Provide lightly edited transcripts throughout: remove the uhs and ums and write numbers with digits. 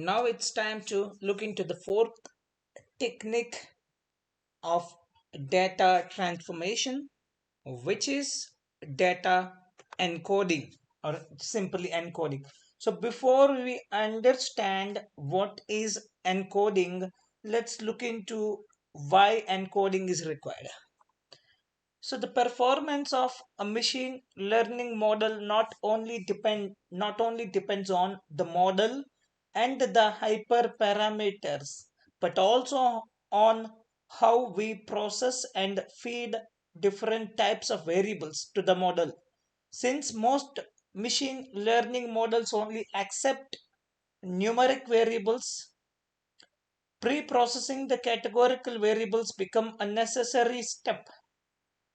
Now it's time to look into the fourth technique of data transformation, which is data encoding or simply encoding. So, before we understand what is encoding, let's look into why encoding is required. So the performance of a machine learning model not only depends on the model and the hyperparameters, but also on how we process and feed different types of variables to the model. Since most machine learning models only accept numeric variables, pre-processing the categorical variables become a necessary step.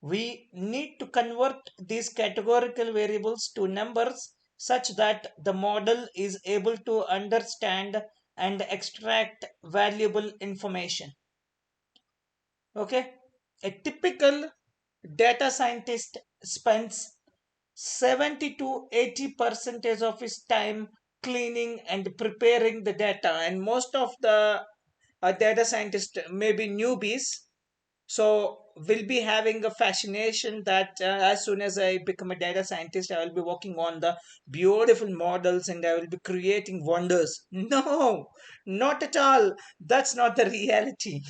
We need to convert these categorical variables to numbers such that the model is able to understand and extract valuable information. Okay, a typical data scientist spends 70 to 80 percentage of his time cleaning and preparing the data, and most of the data scientists may be newbies, so we'll be having a fascination that as soon as I become a data scientist, I will be working on the beautiful models and I will be creating wonders. No, not at all. That's not the reality.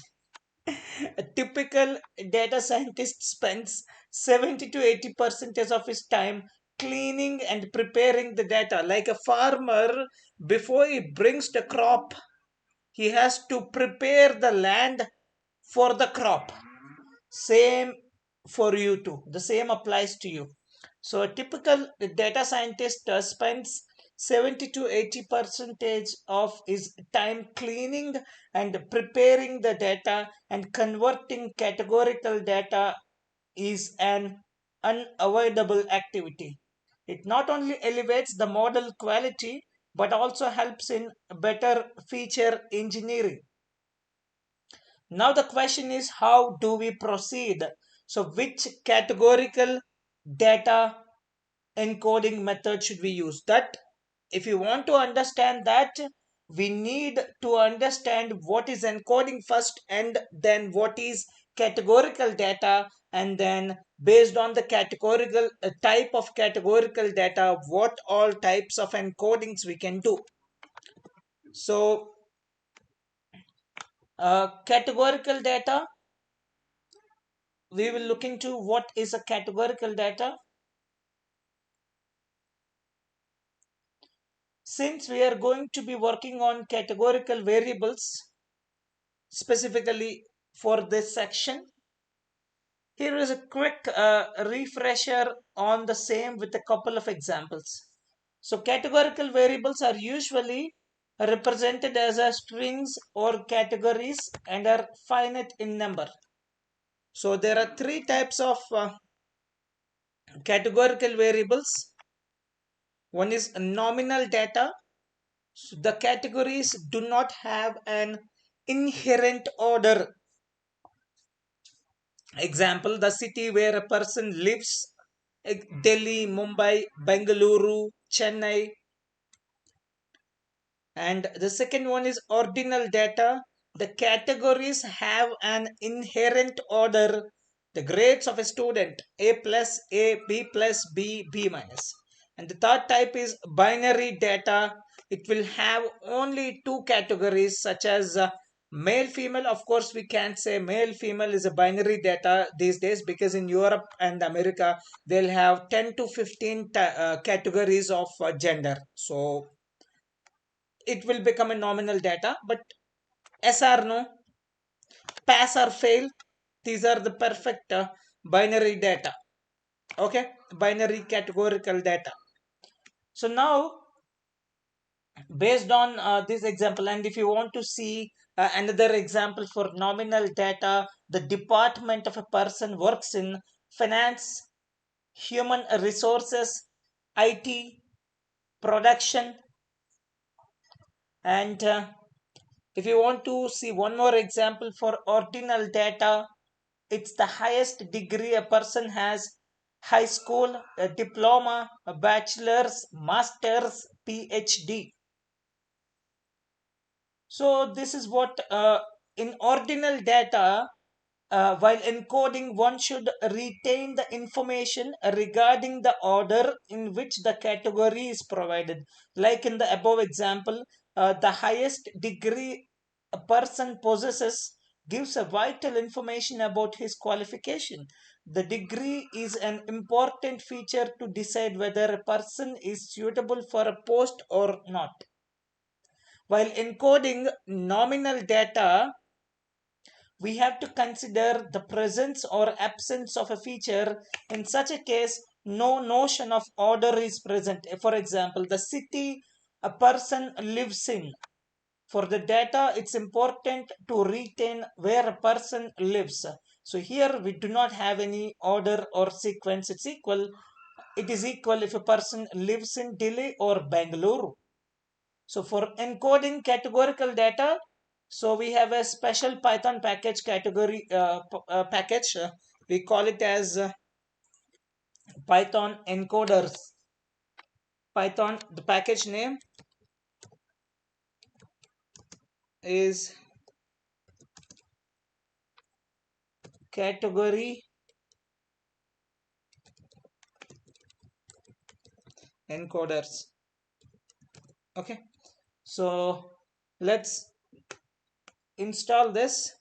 A typical data scientist spends 70 to 80 percentage of his time cleaning and preparing the data. Like a farmer, before he brings the crop, he has to prepare the land for the crop. Same for you too. The same applies to you. So a typical data scientist spends 70 to 80 percentage of his time cleaning and preparing the data, and converting categorical data is an unavoidable activity. It not only elevates the model quality but also helps in better feature engineering. Now the question is, how do we proceed? So which categorical data encoding method should we use? That if you want to understand that, we need to understand what is encoding first, and then what is categorical data, and then based on the categorical type of categorical data, what all types of encodings we can do. So categorical data, we will look into what is a categorical data. Since we are going to be working on categorical variables specifically for this section, here is a quick refresher on the same with a couple of examples. So categorical variables are usually represented as a strings or categories and are finite in number. So there are three types of categorical variables. One is nominal data. So the categories do not have an inherent order. Example, the city where a person lives, Delhi, Mumbai, Bengaluru, Chennai. And the second one is ordinal data. The categories have an inherent order. The grades of a student, A plus, A, B plus, B, B minus. And the third type is binary data. It will have only two categories, such as male, female. Of course, we can't say male, female is a binary data these days, because in Europe and America, they'll have 10 to 15 categories of gender. So it will become a nominal data. But yes or no, pass or fail, these are the perfect binary data. Okay, binary categorical data. So now, based on this example, and if you want to see another example for nominal data, the department of a person works in finance, human resources, IT, production. And if you want to see one more example for ordinal data, it's the highest degree a person has: high school, a diploma, a bachelor's, master's, PhD. So this is what in ordinal data, while encoding, one should retain the information regarding the order in which the category is provided. Like in the above example, the highest degree a person possesses gives a vital information about his qualification. The degree is an important feature to decide whether a person is suitable for a post or not. While encoding nominal data, we have to consider the presence or absence of a feature. In such a case, no notion of order is present. For example, the city a person lives in. For the data, it's important to retain where a person lives. So here we do not have any order or sequence. It's equal. It is equal if a person lives in Delhi or Bangalore. So for encoding categorical data, so we have a special Python package category package. We call it as Python encoders. Python, the package name is category encoders. Okay, so let's install this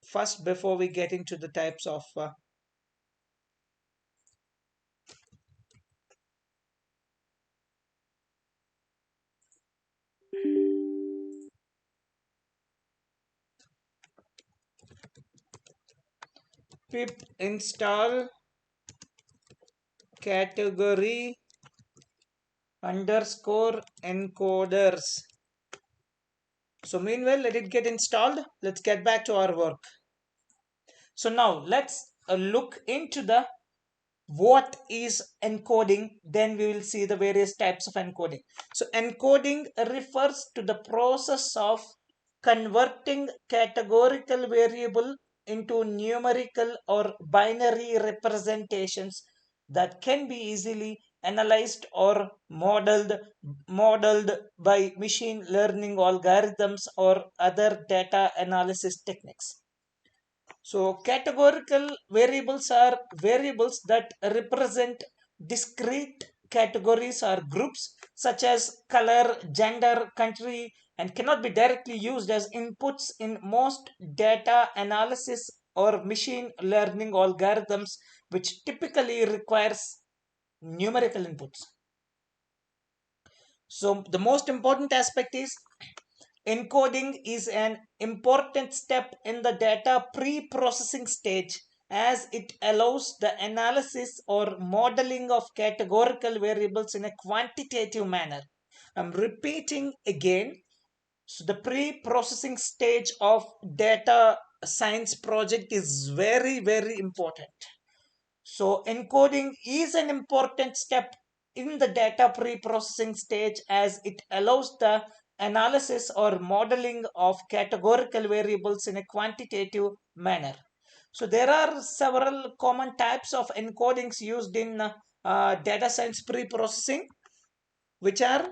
first before we get into the types of pip install category underscore encoders. So meanwhile, let it get installed. Let's get back to our work. So now let's look into the what is encoding. Then we will see the various types of encoding. So encoding refers to the process of converting categorical variable into numerical or binary representations that can be easily analyzed or modeled by machine learning algorithms or other data analysis techniques. So categorical variables are variables that represent discrete categories or groups such as color, gender, country, and cannot be directly used as inputs in most data analysis or machine learning algorithms, which typically requires numerical inputs. So the most important aspect is encoding is an important step in the data pre-processing stage as it allows the analysis or modeling of categorical variables in a quantitative manner. I'm repeating again. So the pre-processing stage of data science project is very, very important. So encoding is an important step in the data pre-processing stage as it allows the analysis or modeling of categorical variables in a quantitative manner. So there are several common types of encodings used in data science pre-processing, which are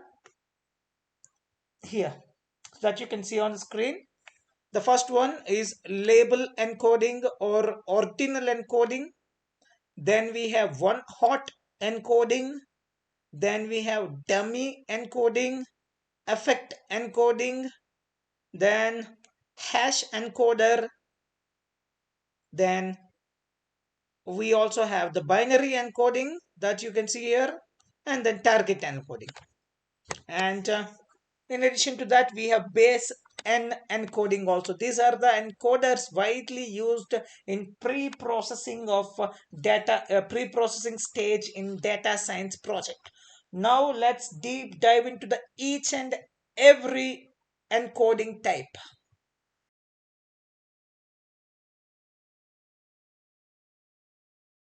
here that you can see on the screen. The first one is label encoding or ordinal encoding. Then we have one hot encoding. Then we have dummy encoding, effect encoding, then hash encoder. Then we also have the binary encoding that you can see here, and then target encoding. And in addition to that, we have base N encoding also. These are the encoders widely used in pre-processing of data, pre-processing stage in data science project. Now let's deep dive into the each and every encoding type.